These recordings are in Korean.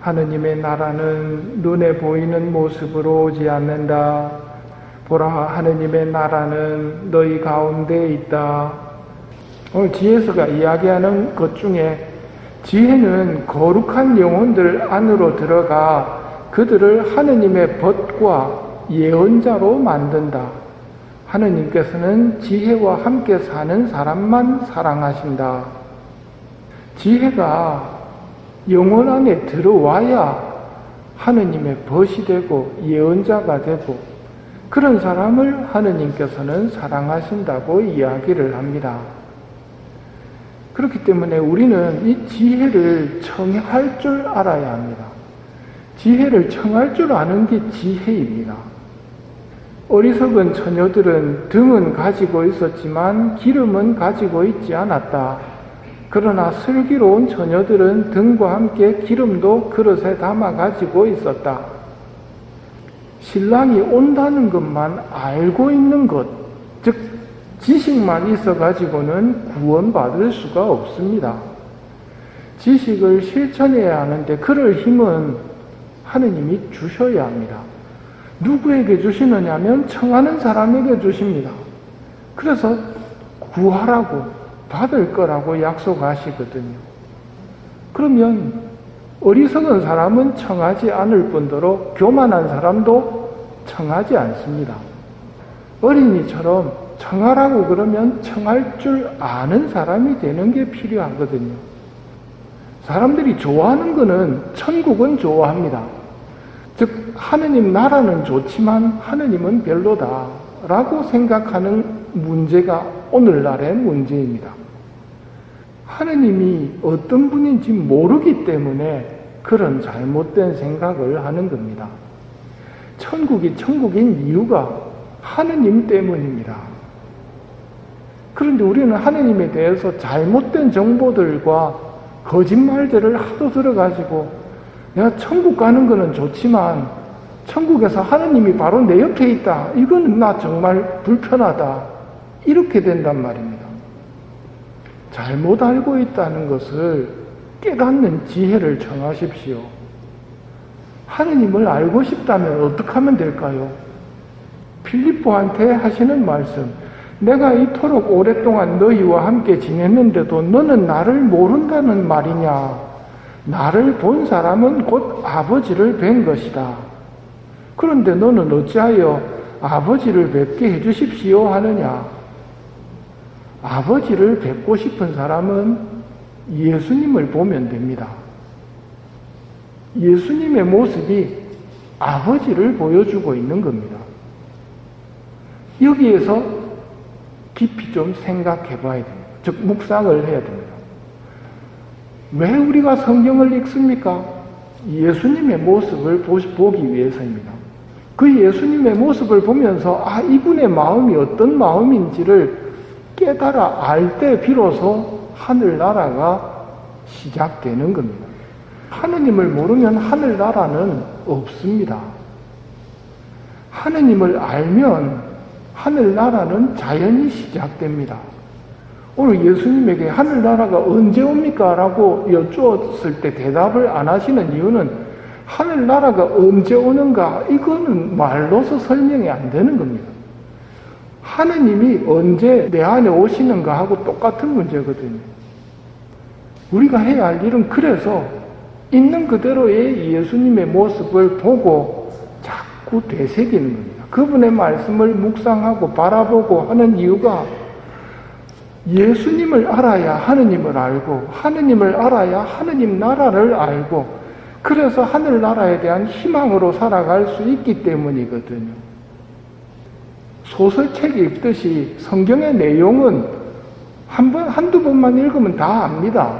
하느님의 나라는 눈에 보이는 모습으로 오지 않는다. 보라, 하느님의 나라는 너희 가운데 있다. 오늘 지혜서가 이야기하는 것 중에 지혜는 거룩한 영혼들 안으로 들어가 그들을 하느님의 벗과 예언자로 만든다. 하느님께서는 지혜와 함께 사는 사람만 사랑하신다. 지혜가 영혼 안에 들어와야 하느님의 벗이 되고 예언자가 되고 그런 사람을 하느님께서는 사랑하신다고 이야기를 합니다. 그렇기 때문에 우리는 이 지혜를 청할 줄 알아야 합니다. 지혜를 청할 줄 아는 게 지혜입니다. 어리석은 처녀들은 등은 가지고 있었지만 기름은 가지고 있지 않았다. 그러나 슬기로운 처녀들은 등과 함께 기름도 그릇에 담아 가지고 있었다. 신랑이 온다는 것만 알고 있는 것, 즉 지식만 있어 가지고는 구원받을 수가 없습니다. 지식을 실천해야 하는데 그럴 힘은 하느님이 주셔야 합니다. 누구에게 주시느냐면 청하는 사람에게 주십니다. 그래서 구하라고 받을 거라고 약속하시거든요. 그러면 어리석은 사람은 청하지 않을 뿐더러 교만한 사람도 청하지 않습니다. 어린이처럼 청하라고 그러면 청할 줄 아는 사람이 되는 게 필요하거든요. 사람들이 좋아하는 거는 천국은 좋아합니다. 즉 하느님 나라는 좋지만 하느님은 별로다 라고 생각하는 문제가 오늘날의 문제입니다. 하느님이 어떤 분인지 모르기 때문에 그런 잘못된 생각을 하는 겁니다. 천국이 천국인 이유가 하느님 때문입니다. 그런데 우리는 하느님에 대해서 잘못된 정보들과 거짓말들을 하도 들어가지고 내가 천국 가는 거는 좋지만 천국에서 하느님이 바로 내 옆에 있다. 이거는 나 정말 불편하다. 이렇게 된단 말입니다. 잘못 알고 있다는 것을 깨닫는 지혜를 청하십시오. 하느님을 알고 싶다면 어떻게 하면 될까요? 필립보한테 하시는 말씀, 내가 이토록 오랫동안 너희와 함께 지냈는데도 너는 나를 모른다는 말이냐? 나를 본 사람은 곧 아버지를 뵌 것이다. 그런데 너는 어찌하여 아버지를 뵙게 해주십시오 하느냐? 아버지를 뵙고 싶은 사람은 예수님을 보면 됩니다. 예수님의 모습이 아버지를 보여주고 있는 겁니다. 여기에서 깊이 좀 생각해 봐야 됩니다. 즉 묵상을 해야 됩니다. 왜 우리가 성경을 읽습니까? 예수님의 모습을 보기 위해서입니다. 그 예수님의 모습을 보면서 이분의 마음이 어떤 마음인지를 깨달아 알 때 비로소 하늘나라가 시작되는 겁니다. 하느님을 모르면 하늘나라는 없습니다. 하느님을 알면 하늘나라는 자연히 시작됩니다. 오늘 예수님에게 하늘나라가 언제 옵니까? 라고 여쭈었을 때 대답을 안 하시는 이유는 하늘나라가 언제 오는가? 이거는 말로서 설명이 안 되는 겁니다. 하느님이 언제 내 안에 오시는가 하고 똑같은 문제거든요. 우리가 해야 할 일은 그래서 있는 그대로의 예수님의 모습을 보고 자꾸 되새기는 겁니다. 그분의 말씀을 묵상하고 바라보고 하는 이유가 예수님을 알아야 하느님을 알고 하느님을 알아야 하느님 나라를 알고 그래서 하늘나라에 대한 희망으로 살아갈 수 있기 때문이거든요. 소설책 읽듯이 성경의 내용은 한두 번만 읽으면 다 압니다.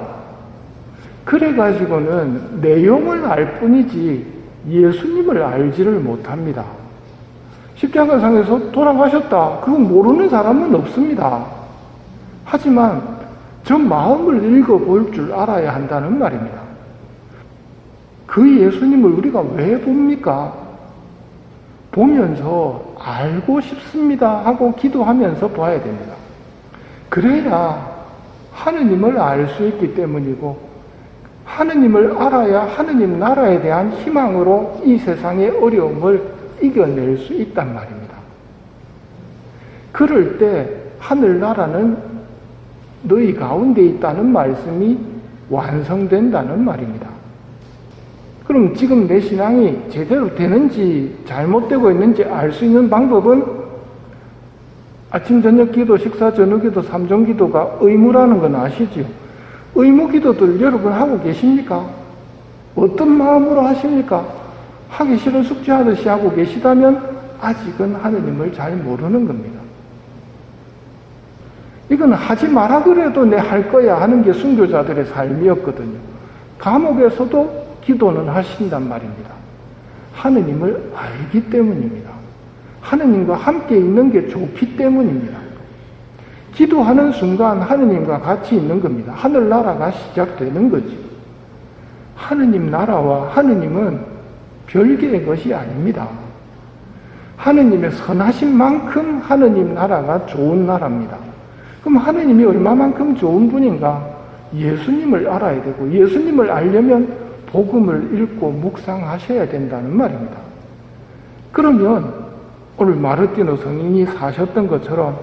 그래가지고는 내용을 알 뿐이지 예수님을 알지를 못합니다. 십자가상에서 돌아가셨다. 그거 모르는 사람은 없습니다. 하지만 저 마음을 읽어볼 줄 알아야 한다는 말입니다. 그 예수님을 우리가 왜 봅니까? 보면서 알고 싶습니다 하고 기도하면서 봐야 됩니다. 그래야 하느님을 알 수 있기 때문이고 하느님을 알아야 하느님 나라에 대한 희망으로 이 세상의 어려움을 이겨낼 수 있단 말입니다. 그럴 때 하늘나라는 너희 가운데 있다는 말씀이 완성된다는 말입니다. 그럼 지금 내 신앙이 제대로 되는지 잘못되고 있는지 알 수 있는 방법은 아침, 저녁 기도, 식사, 저녁 기도, 삼종 기도가 의무라는 건 아시지요? 의무 기도들 여러분 하고 계십니까? 어떤 마음으로 하십니까? 하기 싫은 숙제하듯이 하고 계시다면 아직은 하느님을 잘 모르는 겁니다. 이건 하지 마라 그래도 내 할 거야 하는 게 순교자들의 삶이었거든요. 감옥에서도 기도는 하신단 말입니다. 하느님을 알기 때문입니다. 하느님과 함께 있는 게 좋기 때문입니다. 기도하는 순간 하느님과 같이 있는 겁니다. 하늘나라가 시작되는 거죠. 하느님 나라와 하느님은 별개의 것이 아닙니다. 하느님의 선하신 만큼 하느님 나라가 좋은 나라입니다. 그럼 하느님이 얼마만큼 좋은 분인가? 예수님을 알아야 되고, 예수님을 알려면 복음을 읽고 묵상하셔야 된다는 말입니다. 그러면 오늘 마르티노 성인이 사셨던 것처럼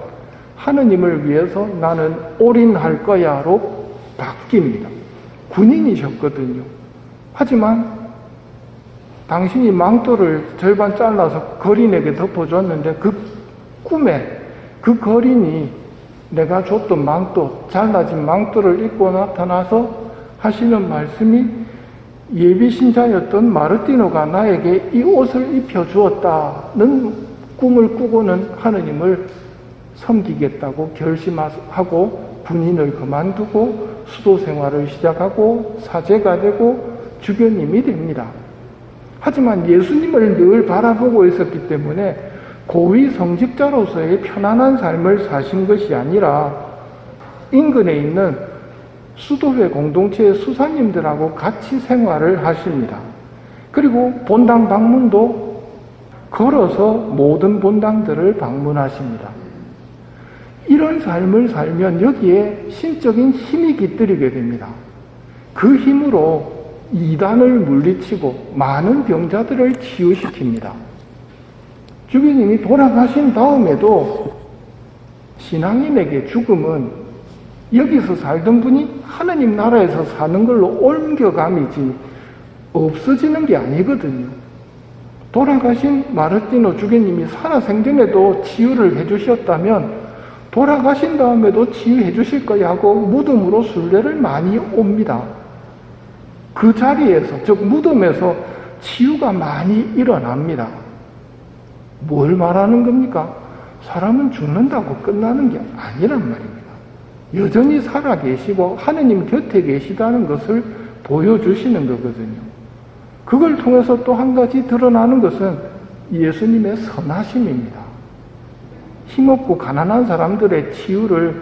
하느님을 위해서 나는 올인할 거야로 바뀝니다. 군인이셨거든요. 하지만 당신이 망토를 절반 잘라서 거린에게 덮어줬는데 그 꿈에 그 거린이 내가 줬던 망토, 잘라진 망토를 입고 나타나서 하시는 말씀이 예비신자였던 마르티노가 나에게 이 옷을 입혀주었다는 꿈을 꾸고는 하느님을 섬기겠다고 결심하고 군인을 그만두고 수도 생활을 시작하고 사제가 되고 주교님이 됩니다. 하지만 예수님을 늘 바라보고 있었기 때문에 고위 성직자로서의 편안한 삶을 사신 것이 아니라 인근에 있는 수도회 공동체의 수사님들하고 같이 생활을 하십니다. 그리고 본당 방문도 걸어서 모든 본당들을 방문하십니다. 이런 삶을 살면 여기에 신적인 힘이 깃들이게 됩니다. 그 힘으로 이단을 물리치고 많은 병자들을 치유시킵니다. 주교님이 돌아가신 다음에도 신앙인에게 죽음은 여기서 살던 분이 하느님 나라에서 사는 걸로 옮겨감이지 없어지는 게 아니거든요. 돌아가신 마르티노 주교님이 살아생전에도 치유를 해주셨다면 돌아가신 다음에도 치유해 주실 거야 하고 무덤으로 순례를 많이 옵니다. 그 자리에서, 즉 무덤에서 치유가 많이 일어납니다. 뭘 말하는 겁니까? 사람은 죽는다고 끝나는 게 아니란 말입니다. 여전히 살아계시고 하느님 곁에 계시다는 것을 보여주시는 거거든요. 그걸 통해서 또 한 가지 드러나는 것은 예수님의 선하심입니다. 힘없고 가난한 사람들의 치유를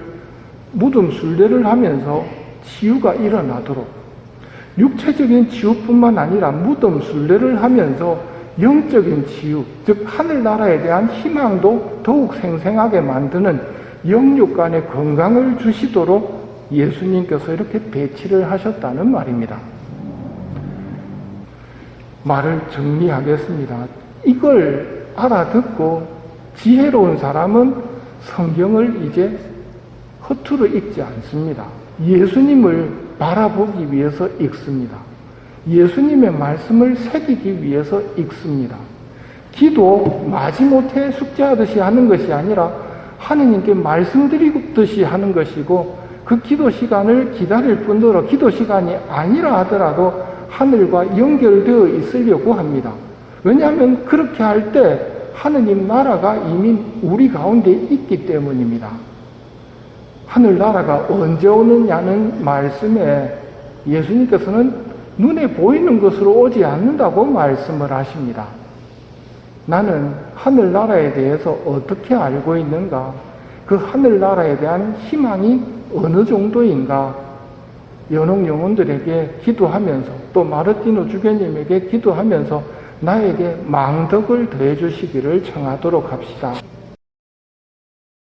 무덤 순례를 하면서 치유가 일어나도록 육체적인 치유뿐만 아니라 무덤 순례를 하면서 영적인 치유, 즉 하늘나라에 대한 희망도 더욱 생생하게 만드는 영육 간의 건강을 주시도록 예수님께서 이렇게 배치를 하셨다는 말입니다. 말을 정리하겠습니다. 이걸 알아듣고 지혜로운 사람은 성경을 이제 허투루 읽지 않습니다. 예수님을 바라보기 위해서 읽습니다. 예수님의 말씀을 새기기 위해서 읽습니다. 기도 마지못해 숙제하듯이 하는 것이 아니라 하느님께 말씀드리듯이 하는 것이고 그 기도 시간을 기다릴 뿐더러 기도 시간이 아니라 하더라도 하늘과 연결되어 있으려고 합니다. 왜냐하면 그렇게 할 때 하느님 나라가 이미 우리 가운데 있기 때문입니다. 하늘나라가 언제 오느냐는 말씀에 예수님께서는 눈에 보이는 것으로 오지 않는다고 말씀을 하십니다. 나는 하늘나라에 대해서 어떻게 알고 있는가? 그 하늘나라에 대한 희망이 어느 정도인가? 연옥 영혼들에게 기도하면서 또 마르티노 주교님에게 기도하면서 나에게 망덕을 더해 주시기를 청하도록 합시다.